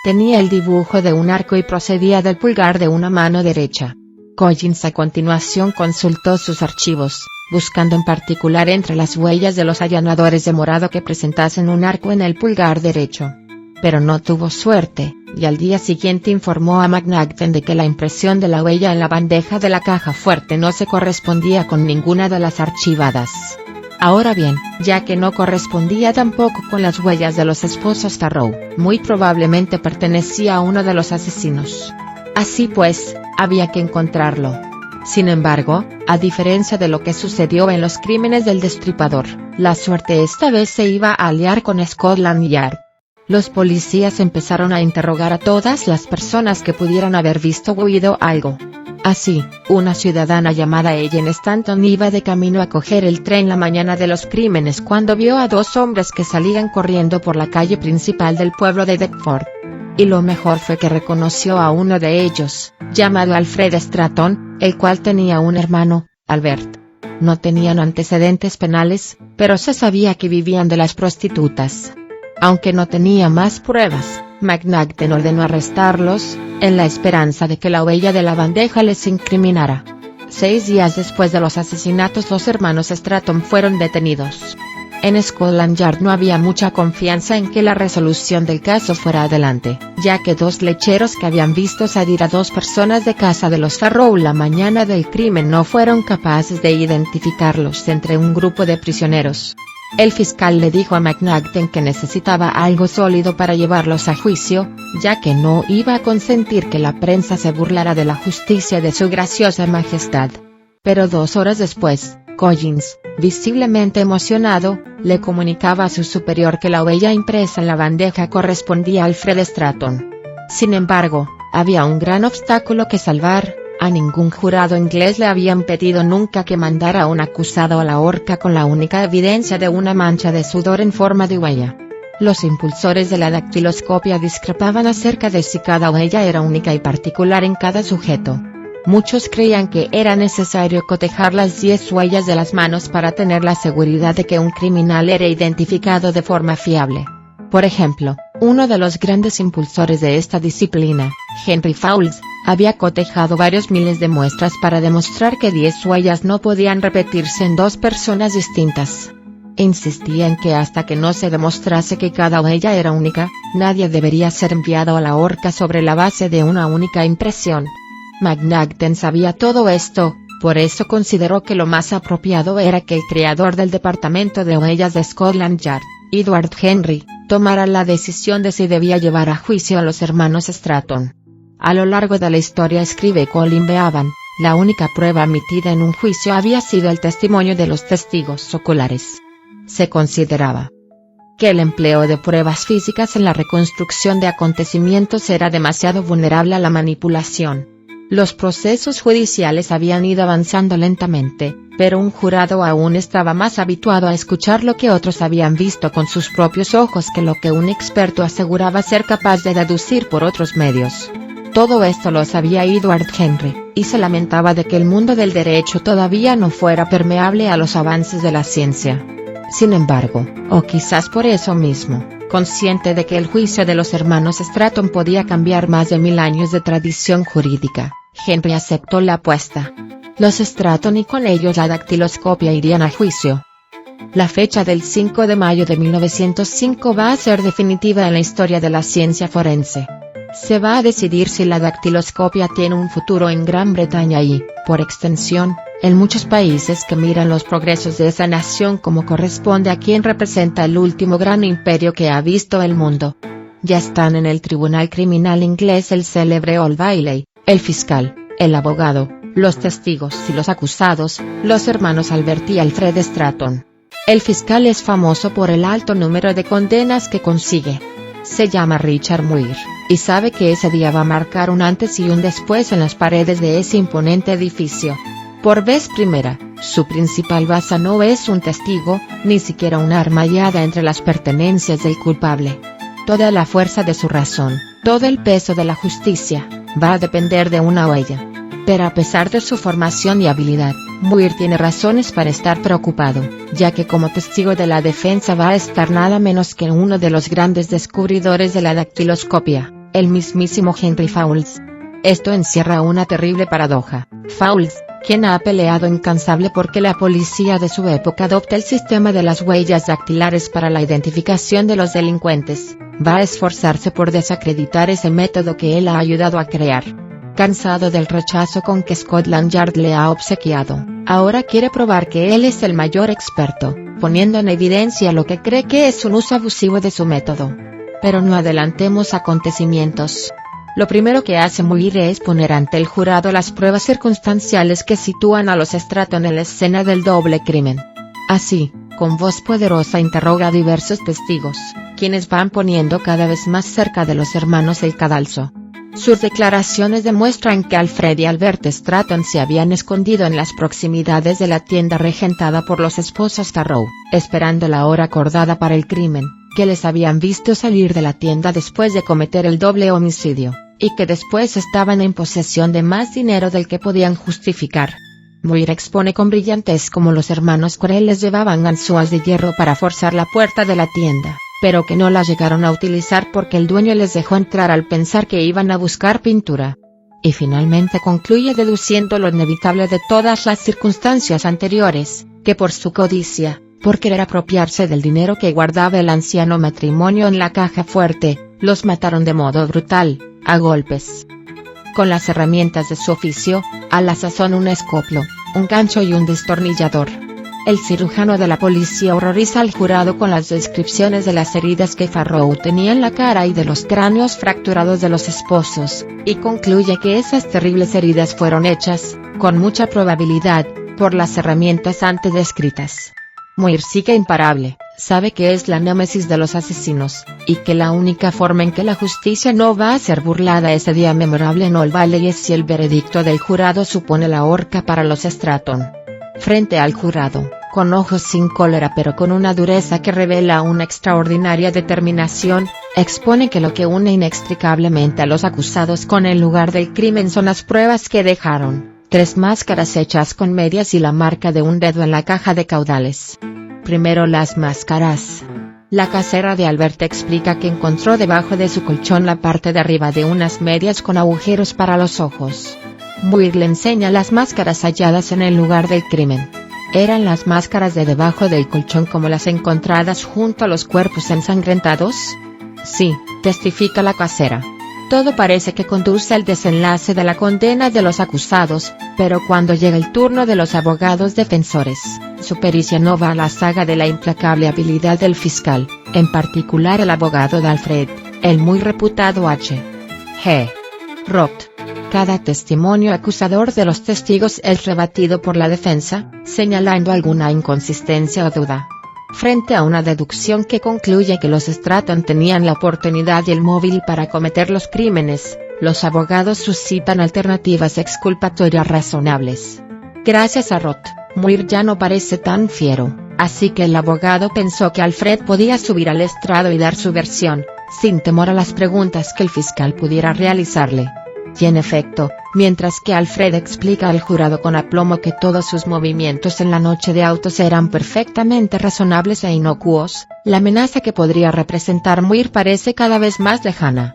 Tenía el dibujo de un arco y procedía del pulgar de una mano derecha. Collins a continuación consultó sus archivos, buscando en particular entre las huellas de los allanadores de morado que presentasen un arco en el pulgar derecho. Pero no tuvo suerte, y al día siguiente informó a McNagden de que la impresión de la huella en la bandeja de la caja fuerte no se correspondía con ninguna de las archivadas. Ahora bien, ya que no correspondía tampoco con las huellas de los esposos Farrow, muy probablemente pertenecía a uno de los asesinos. Así pues, había que encontrarlo. Sin embargo, a diferencia de lo que sucedió en los crímenes del Destripador, la suerte esta vez se iba a aliar con Scotland Yard. Los policías empezaron a interrogar a todas las personas que pudieran haber visto o oído algo. Así, una ciudadana llamada Ellen Stanton iba de camino a coger el tren la mañana de los crímenes cuando vio a dos hombres que salían corriendo por la calle principal del pueblo de Deptford. Y lo mejor fue que reconoció a uno de ellos, llamado Alfred Stratton, el cual tenía un hermano, Albert. No tenían antecedentes penales, pero se sabía que vivían de las prostitutas. Aunque no tenía más pruebas, McNagden ordenó arrestarlos, en la esperanza de que la huella de la bandeja les incriminara. 6 días después de los asesinatos los hermanos Stratton fueron detenidos. En Scotland Yard no había mucha confianza en que la resolución del caso fuera adelante, ya que 2 lecheros que habían visto salir a 2 personas de casa de los Farrow la mañana del crimen no fueron capaces de identificarlos entre un grupo de prisioneros. El fiscal le dijo a McNagden que necesitaba algo sólido para llevarlos a juicio, ya que no iba a consentir que la prensa se burlara de la justicia de su graciosa majestad. Pero 2 horas después, Collins, visiblemente emocionado, le comunicaba a su superior que la huella impresa en la bandeja correspondía a Alfred Stratton. Sin embargo, había un gran obstáculo que salvar. A ningún jurado inglés le habían pedido nunca que mandara a un acusado a la horca con la única evidencia de una mancha de sudor en forma de huella. Los impulsores de la dactiloscopia discrepaban acerca de si cada huella era única y particular en cada sujeto. Muchos creían que era necesario cotejar las 10 huellas de las manos para tener la seguridad de que un criminal era identificado de forma fiable. Por ejemplo, uno de los grandes impulsores de esta disciplina, Henry Fowles, había cotejado varios miles de muestras para demostrar que 10 huellas no podían repetirse en 2 personas distintas. Insistía en que hasta que no se demostrase que cada huella era única, nadie debería ser enviado a la horca sobre la base de una única impresión. McNagden sabía todo esto, por eso consideró que lo más apropiado era que el creador del departamento de huellas de Scotland Yard, Edward Henry, tomara la decisión de si debía llevar a juicio a los hermanos Stratton. A lo largo de la historia, escribe Colin Beavan, la única prueba admitida en un juicio había sido el testimonio de los testigos oculares. Se consideraba que el empleo de pruebas físicas en la reconstrucción de acontecimientos era demasiado vulnerable a la manipulación. Los procesos judiciales habían ido avanzando lentamente, pero un jurado aún estaba más habituado a escuchar lo que otros habían visto con sus propios ojos que lo que un experto aseguraba ser capaz de deducir por otros medios. Todo esto lo sabía Edward Henry, y se lamentaba de que el mundo del derecho todavía no fuera permeable a los avances de la ciencia. Sin embargo, o quizás por eso mismo, consciente de que el juicio de los hermanos Stratton podía cambiar más de 1000 años de tradición jurídica, Henry aceptó la apuesta. Los Stratton y con ellos la dactiloscopia irían a juicio. La fecha del 5 de mayo de 1905 va a ser definitiva en la historia de la ciencia forense. Se va a decidir si la dactiloscopia tiene un futuro en Gran Bretaña y, por extensión, en muchos países que miran los progresos de esa nación como corresponde a quien representa el último gran imperio que ha visto el mundo. Ya están en el tribunal criminal inglés el célebre Old Bailey, el fiscal, el abogado, los testigos y los acusados, los hermanos Albert y Alfred Stratton. El fiscal es famoso por el alto número de condenas que consigue. Se llama Richard Muir, y sabe que ese día va a marcar un antes y un después en las paredes de ese imponente edificio. Por vez primera, su principal baza no es un testigo, ni siquiera un arma hallada entre las pertenencias del culpable. Toda la fuerza de su razón, todo el peso de la justicia, va a depender de una huella. Pero a pesar de su formación y habilidad, Muir tiene razones para estar preocupado, ya que como testigo de la defensa va a estar nada menos que uno de los grandes descubridores de la dactiloscopia, el mismísimo Henry Fowles. Esto encierra una terrible paradoja. Fowles, quien ha peleado incansable porque la policía de su época adopte el sistema de las huellas dactilares para la identificación de los delincuentes, va a esforzarse por desacreditar ese método que él ha ayudado a crear. Cansado del rechazo con que Scotland Yard le ha obsequiado, ahora quiere probar que él es el mayor experto, poniendo en evidencia lo que cree que es un uso abusivo de su método. Pero no adelantemos acontecimientos. Lo primero que hace Muir es poner ante el jurado las pruebas circunstanciales que sitúan a los Stratton en la escena del doble crimen. Así, con voz poderosa interroga a diversos testigos, quienes van poniendo cada vez más cerca de los hermanos el cadalso. Sus declaraciones demuestran que Alfred y Albert Stratton se habían escondido en las proximidades de la tienda regentada por los esposos Tarrow, esperando la hora acordada para el crimen, que les habían visto salir de la tienda después de cometer el doble homicidio, y que después estaban en posesión de más dinero del que podían justificar. Muir expone con brillantez cómo los hermanos Corell les llevaban ganzúas de hierro para forzar la puerta de la tienda, pero que no la llegaron a utilizar porque el dueño les dejó entrar al pensar que iban a buscar pintura. Y finalmente concluye deduciendo lo inevitable de todas las circunstancias anteriores, que por su codicia, por querer apropiarse del dinero que guardaba el anciano matrimonio en la caja fuerte, los mataron de modo brutal, a golpes. Con las herramientas de su oficio, a la sazón un escoplo, un gancho y un destornillador. El cirujano de la policía horroriza al jurado con las descripciones de las heridas que Farrow tenía en la cara y de los cráneos fracturados de los esposos, y concluye que esas terribles heridas fueron hechas, con mucha probabilidad, por las herramientas antes descritas. Muir sigue imparable, sabe que es la némesis de los asesinos, y que la única forma en que la justicia no va a ser burlada ese día memorable en Old Bailey es si el veredicto del jurado supone la horca para los Stratton. Frente al jurado, con ojos sin cólera pero con una dureza que revela una extraordinaria determinación, expone que lo que une inextricablemente a los acusados con el lugar del crimen son las pruebas que dejaron: 3 máscaras hechas con medias y la marca de un dedo en la caja de caudales. Primero las máscaras. La casera de Albert explica que encontró debajo de su colchón la parte de arriba de unas medias con agujeros para los ojos. Muir le enseña las máscaras halladas en el lugar del crimen. ¿Eran las máscaras de debajo del colchón como las encontradas junto a los cuerpos ensangrentados? Sí, testifica la casera. Todo parece que conduce al desenlace de la condena de los acusados, pero cuando llega el turno de los abogados defensores, su pericia no va a la saga de la implacable habilidad del fiscal, en particular el abogado de Alfred, el muy reputado H. G. Roth. Cada testimonio acusador de los testigos es rebatido por la defensa, señalando alguna inconsistencia o duda. Frente a una deducción que concluye que los Stratton tenían la oportunidad y el móvil para cometer los crímenes, los abogados suscitan alternativas exculpatorias razonables. Gracias a Roth, Muir ya no parece tan fiero, así que el abogado pensó que Alfred podía subir al estrado y dar su versión, sin temor a las preguntas que el fiscal pudiera realizarle. Y en efecto, mientras que Alfred explica al jurado con aplomo que todos sus movimientos en la noche de autos eran perfectamente razonables e inocuos, la amenaza que podría representar Muir parece cada vez más lejana.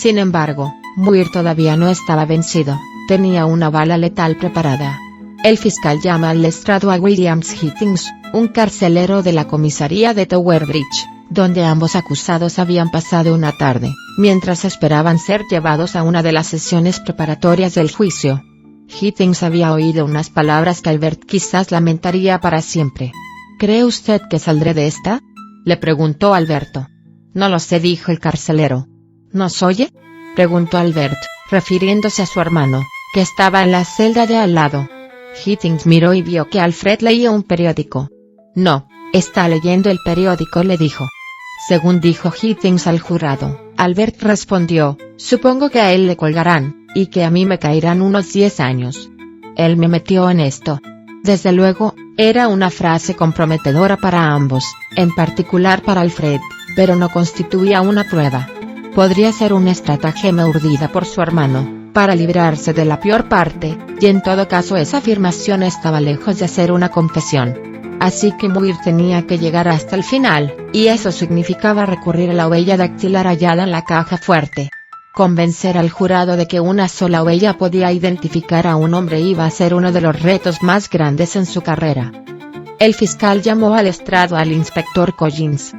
Sin embargo, Muir todavía no estaba vencido, tenía una bala letal preparada. El fiscal llama al estrado a Williams Hittings, un carcelero de la comisaría de Tower Bridge, donde ambos acusados habían pasado una tarde, mientras esperaban ser llevados a una de las sesiones preparatorias del juicio. Hittings había oído unas palabras que Albert quizás lamentaría para siempre. ¿Cree usted que saldré de esta?, le preguntó Alberto. No lo sé, dijo el carcelero. ¿Nos oye?, preguntó Albert, refiriéndose a su hermano, que estaba en la celda de al lado. Hittings miró y vio que Alfred leía un periódico. No, está leyendo el periódico, le dijo. Según dijo Hittings al jurado, Albert respondió: supongo que a él le colgarán, y que a mí me caerán unos 10 años. Él me metió en esto. Desde luego, era una frase comprometedora para ambos, en particular para Alfred, pero no constituía una prueba. Podría ser una estratagema urdida por su hermano, para librarse de la peor parte, y en todo caso esa afirmación estaba lejos de ser una confesión. Así que Muir tenía que llegar hasta el final, y eso significaba recurrir a la huella dactilar hallada en la caja fuerte. Convencer al jurado de que una sola huella podía identificar a un hombre iba a ser uno de los retos más grandes en su carrera. El fiscal llamó al estrado al inspector Collins.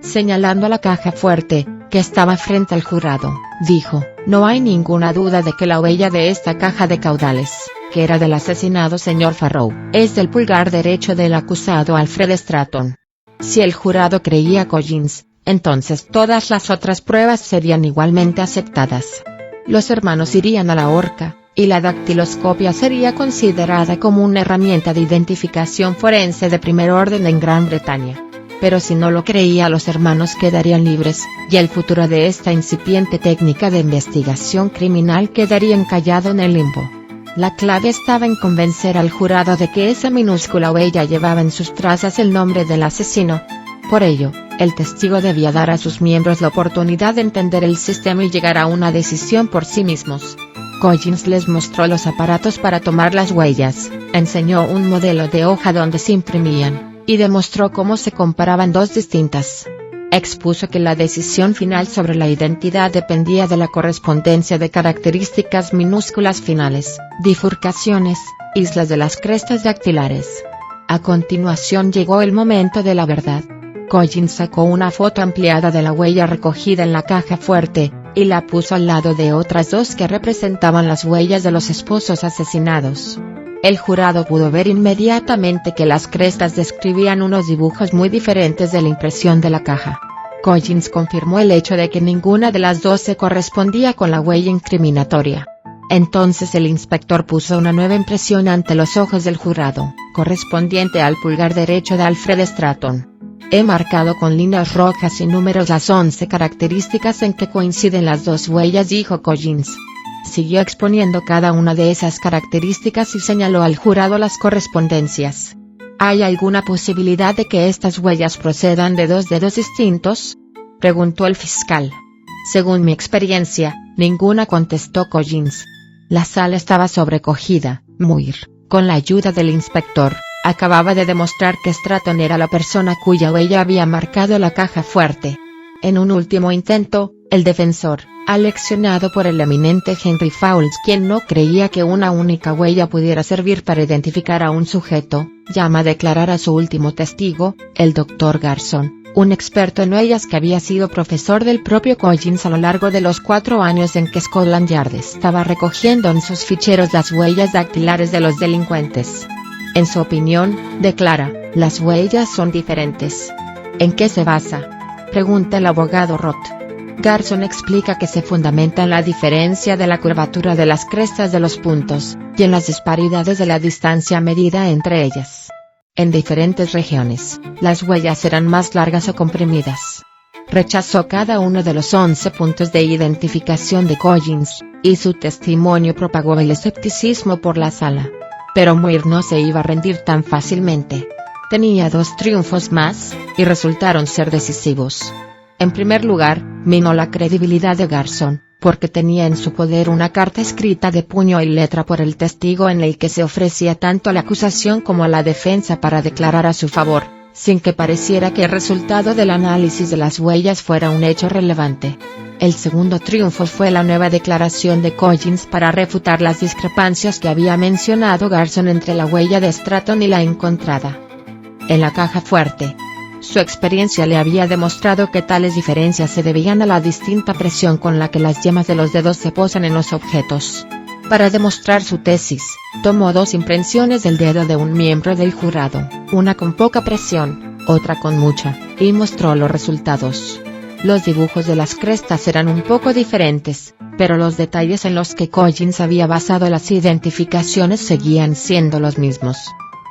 Señalando a la caja fuerte, que estaba frente al jurado, dijo: "No hay ninguna duda de que la huella de esta caja de caudales, que era del asesinado señor Farrow, es del pulgar derecho del acusado Alfred Stratton". Si el jurado creía a Collins, entonces todas las otras pruebas serían igualmente aceptadas. Los hermanos irían a la horca, y la dactiloscopia sería considerada como una herramienta de identificación forense de primer orden en Gran Bretaña. Pero si no lo creía, los hermanos quedarían libres, y el futuro de esta incipiente técnica de investigación criminal quedaría encallado en el limbo. La clave estaba en convencer al jurado de que esa minúscula huella llevaba en sus trazas el nombre del asesino. Por ello, el testigo debía dar a sus miembros la oportunidad de entender el sistema y llegar a una decisión por sí mismos. Collins les mostró los aparatos para tomar las huellas, enseñó un modelo de hoja donde se imprimían, y demostró cómo se comparaban dos distintas. Expuso que la decisión final sobre la identidad dependía de la correspondencia de características minúsculas finales, bifurcaciones, islas de las crestas dactilares. A continuación llegó el momento de la verdad. Collins sacó una foto ampliada de la huella recogida en la caja fuerte, y la puso al lado de otras dos que representaban las huellas de los esposos asesinados. El jurado pudo ver inmediatamente que las crestas describían unos dibujos muy diferentes de la impresión de la caja. Collins confirmó el hecho de que ninguna de las dos se correspondía con la huella incriminatoria. Entonces el inspector puso una nueva impresión ante los ojos del jurado, correspondiente al pulgar derecho de Alfred Stratton. He marcado con líneas rojas y números las 11 características en que coinciden las dos huellas, dijo Collins. Siguió exponiendo cada una de esas características y señaló al jurado las correspondencias. ¿Hay alguna posibilidad de que estas huellas procedan de dos dedos distintos?, preguntó el fiscal. Según mi experiencia, ninguna, contestó Collins. La sala estaba sobrecogida. Muir, con la ayuda del inspector, acababa de demostrar que Stratton era la persona cuya huella había marcado la caja fuerte. En un último intento, el defensor, aleccionado por el eminente Henry Fowles, quien no creía que una única huella pudiera servir para identificar a un sujeto, llama a declarar a su último testigo, el Dr. Garson, un experto en huellas que había sido profesor del propio Collins a lo largo de los 4 años en que Scotland Yard estaba recogiendo en sus ficheros las huellas dactilares de los delincuentes. En su opinión, declara, las huellas son diferentes. ¿En qué se basa?, pregunta el abogado Roth. Garson explica que se fundamenta en la diferencia de la curvatura de las crestas de los puntos, y en las disparidades de la distancia medida entre ellas. En diferentes regiones, las huellas eran más largas o comprimidas. Rechazó cada uno de los 11 puntos de identificación de Collins, y su testimonio propagó el escepticismo por la sala. Pero Muir no se iba a rendir tan fácilmente. Tenía 2 triunfos más, y resultaron ser decisivos. En primer lugar, minó la credibilidad de Garson, porque tenía en su poder una carta escrita de puño y letra por el testigo en el que se ofrecía tanto a la acusación como a la defensa para declarar a su favor, sin que pareciera que el resultado del análisis de las huellas fuera un hecho relevante. El segundo triunfo fue la nueva declaración de Collins para refutar las discrepancias que había mencionado Garson entre la huella de Stratton y la encontrada en la caja fuerte. Su experiencia le había demostrado que tales diferencias se debían a la distinta presión con la que las yemas de los dedos se posan en los objetos. Para demostrar su tesis, tomó 2 impresiones del dedo de un miembro del jurado, una con poca presión, otra con mucha, y mostró los resultados. Los dibujos de las crestas eran un poco diferentes, pero los detalles en los que Collins había basado las identificaciones seguían siendo los mismos.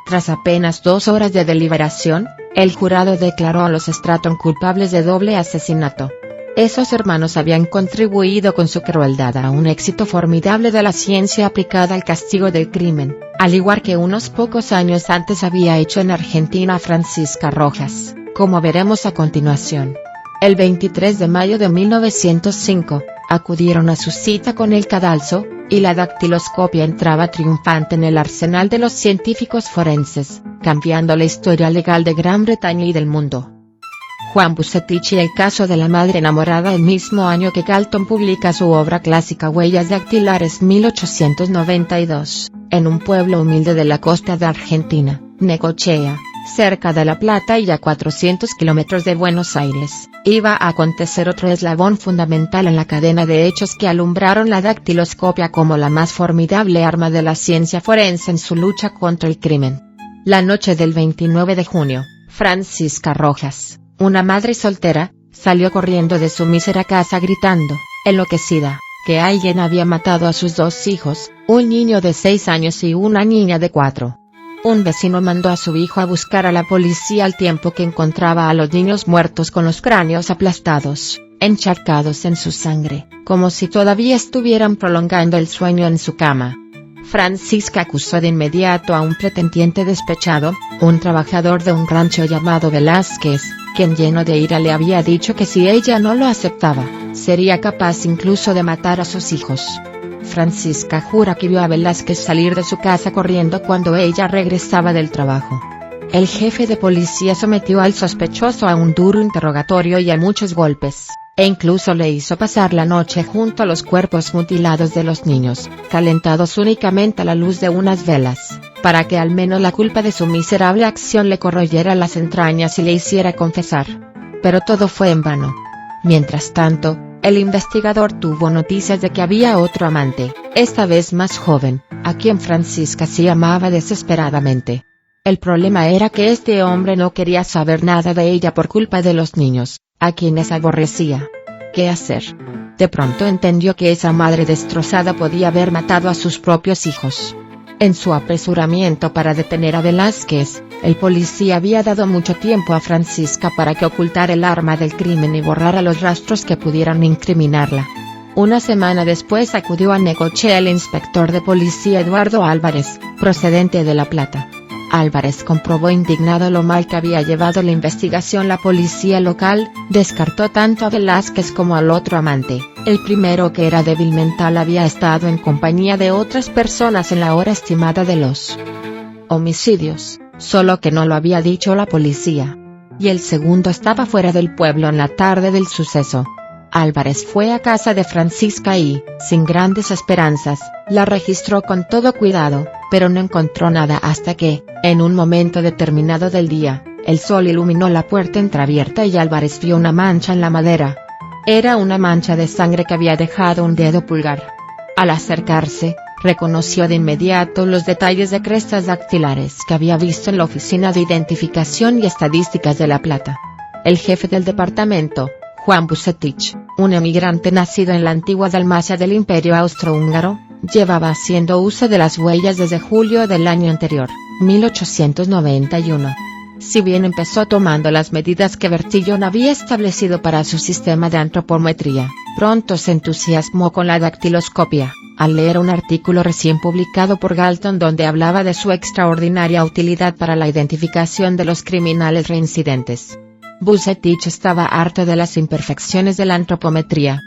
Tras apenas 2 horas de deliberación, el jurado declaró a los Stratton culpables de doble asesinato. Esos hermanos habían contribuido con su crueldad a un éxito formidable de la ciencia aplicada al castigo del crimen, al igual que unos pocos años antes había hecho en Argentina Francisca Rojas, como veremos a continuación. El 23 de mayo de 1905, acudieron a su cita con el cadalso, y la dactiloscopia entraba triunfante en el arsenal de los científicos forenses, cambiando la historia legal de Gran Bretaña y del mundo. Juan Bucetich y el caso de la madre enamorada. El mismo año que Galton publica su obra clásica Huellas dactilares 1892, en un pueblo humilde de la costa de Argentina, Necochea, cerca de La Plata y a 400 kilómetros de Buenos Aires, iba a acontecer otro eslabón fundamental en la cadena de hechos que alumbraron la dactiloscopia como la más formidable arma de la ciencia forense en su lucha contra el crimen. La noche del 29 de junio, Francisca Rojas, una madre soltera, salió corriendo de su mísera casa gritando, enloquecida, que alguien había matado a sus 2 hijos, un niño de 6 años y una niña de 4. Un vecino mandó a su hijo a buscar a la policía al tiempo que encontraba a los niños muertos con los cráneos aplastados, encharcados en su sangre, como si todavía estuvieran prolongando el sueño en su cama. Francisca acusó de inmediato a un pretendiente despechado, un trabajador de un rancho llamado Velázquez, quien lleno de ira le había dicho que si ella no lo aceptaba, sería capaz incluso de matar a sus hijos. Francisca jura que vio a Velázquez salir de su casa corriendo cuando ella regresaba del trabajo. El jefe de policía sometió al sospechoso a un duro interrogatorio y a muchos golpes, e incluso le hizo pasar la noche junto a los cuerpos mutilados de los niños, calentados únicamente a la luz de unas velas, para que al menos la culpa de su miserable acción le corroyera las entrañas y le hiciera confesar. Pero todo fue en vano. Mientras tanto, el investigador tuvo noticias de que había otro amante, esta vez más joven, a quien Francisca sí amaba desesperadamente. El problema era que este hombre no quería saber nada de ella por culpa de los niños, a quienes aborrecía. ¿Qué hacer? De pronto entendió que esa madre destrozada podía haber matado a sus propios hijos. En su apresuramiento para detener a Velázquez, el policía había dado mucho tiempo a Francisca para que ocultara el arma del crimen y borrara los rastros que pudieran incriminarla. Una semana después acudió a Necochea el inspector de policía Eduardo Álvarez, procedente de La Plata. Álvarez comprobó indignado lo mal que había llevado la investigación la policía local, descartó tanto a Velázquez como al otro amante. El primero, que era débil mental, había estado en compañía de otras personas en la hora estimada de los homicidios, solo que no lo había dicho la policía. Y el segundo estaba fuera del pueblo en la tarde del suceso. Álvarez fue a casa de Francisca y, sin grandes esperanzas, la registró con todo cuidado, pero no encontró nada hasta que, en un momento determinado del día, el sol iluminó la puerta entreabierta y Álvarez vio una mancha en la madera. Era una mancha de sangre que había dejado un dedo pulgar. Al acercarse, reconoció de inmediato los detalles de crestas dactilares que había visto en la Oficina de Identificación y Estadísticas de La Plata. El jefe del departamento, Juan Bucetich, un emigrante nacido en la antigua Dalmacia del Imperio Austrohúngaro, llevaba haciendo uso de las huellas desde julio del año anterior, 1891. Si bien empezó tomando las medidas que Bertillon había establecido para su sistema de antropometría, pronto se entusiasmó con la dactiloscopia, al leer un artículo recién publicado por Galton donde hablaba de su extraordinaria utilidad para la identificación de los criminales reincidentes. Bucetich estaba harto de las imperfecciones de la antropometría.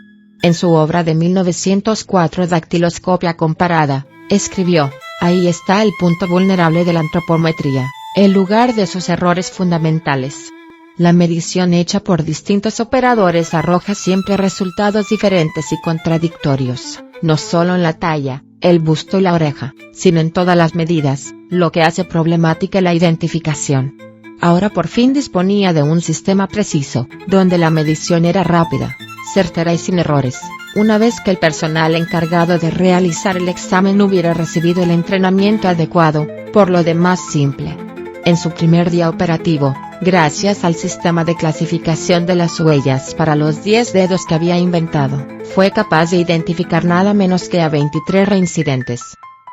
En su obra de 1904 Dactiloscopia comparada, escribió, ahí está el punto vulnerable de la antropometría, el lugar de sus errores fundamentales. La medición hecha por distintos operadores arroja siempre resultados diferentes y contradictorios, no solo en la talla, el busto y la oreja, sino en todas las medidas, lo que hace problemática la identificación. Ahora por fin disponía de un sistema preciso, donde la medición era rápida, certera y sin errores, una vez que el personal encargado de realizar el examen hubiera recibido el entrenamiento adecuado, por lo demás simple. En su primer día operativo, gracias al sistema de clasificación de las huellas para los 10 dedos que había inventado, fue capaz de identificar nada menos que a 23 reincidentes.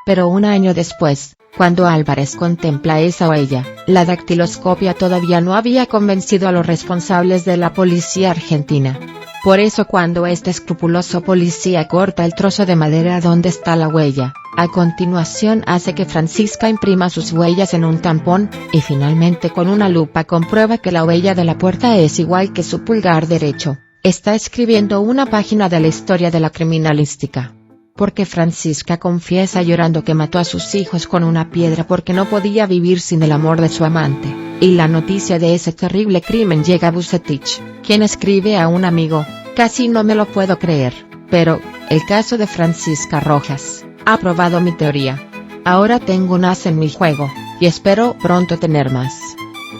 Pero un año después, cuando Álvarez contempla esa huella, la dactiloscopia todavía no había convencido a los responsables de la policía argentina. Por eso cuando este escrupuloso policía corta el trozo de madera donde está la huella, a continuación hace que Francisca imprima sus huellas en un tampón, y finalmente con una lupa comprueba que la huella de la puerta es igual que su pulgar derecho, está escribiendo una página de la historia de la criminalística. Porque Francisca confiesa llorando que mató a sus hijos con una piedra porque no podía vivir sin el amor de su amante, y la noticia de ese terrible crimen llega a Vucetich, quien escribe a un amigo: casi no me lo puedo creer, pero, el caso de Francisca Rojas, ha probado mi teoría. Ahora tengo un as en mi juego, y espero pronto tener más.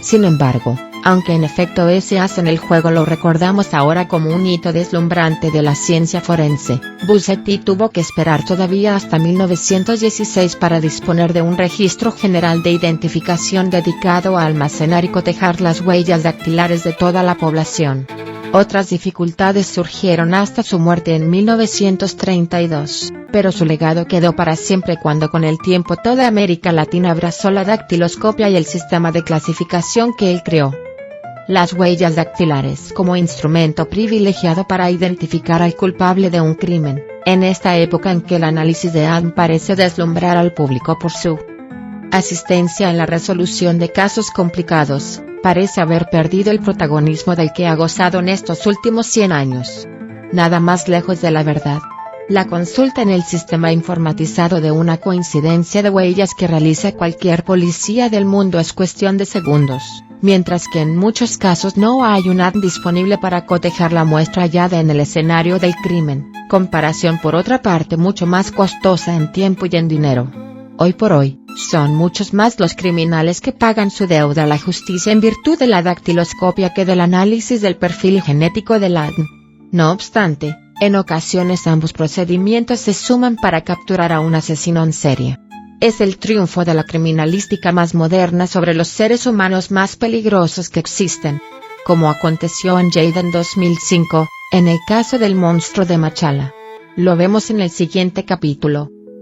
Sin embargo, aunque en efecto ese as en el juego lo recordamos ahora como un hito deslumbrante de la ciencia forense, Vucetich tuvo que esperar todavía hasta 1916 para disponer de un registro general de identificación dedicado a almacenar y cotejar las huellas dactilares de toda la población. Otras dificultades surgieron hasta su muerte en 1932, pero su legado quedó para siempre cuando con el tiempo toda América Latina abrazó la dactiloscopia y el sistema de clasificación que él creó. Las huellas dactilares como instrumento privilegiado para identificar al culpable de un crimen, en esta época en que el análisis de ADN parece deslumbrar al público por su asistencia en la resolución de casos complicados, parece haber perdido el protagonismo del que ha gozado en estos últimos 100 años. Nada más lejos de la verdad. La consulta en el sistema informatizado de una coincidencia de huellas que realiza cualquier policía del mundo es cuestión de segundos, mientras que en muchos casos no hay un ADN disponible para cotejar la muestra hallada en el escenario del crimen, comparación por otra parte mucho más costosa en tiempo y en dinero. Hoy por hoy, son muchos más los criminales que pagan su deuda a la justicia en virtud de la dactiloscopia que del análisis del perfil genético del ADN. No obstante, en ocasiones ambos procedimientos se suman para capturar a un asesino en serie. Es el triunfo de la criminalística más moderna sobre los seres humanos más peligrosos que existen. Como aconteció en Jade en 2005, en el caso del monstruo de Machala. Lo vemos en el siguiente capítulo.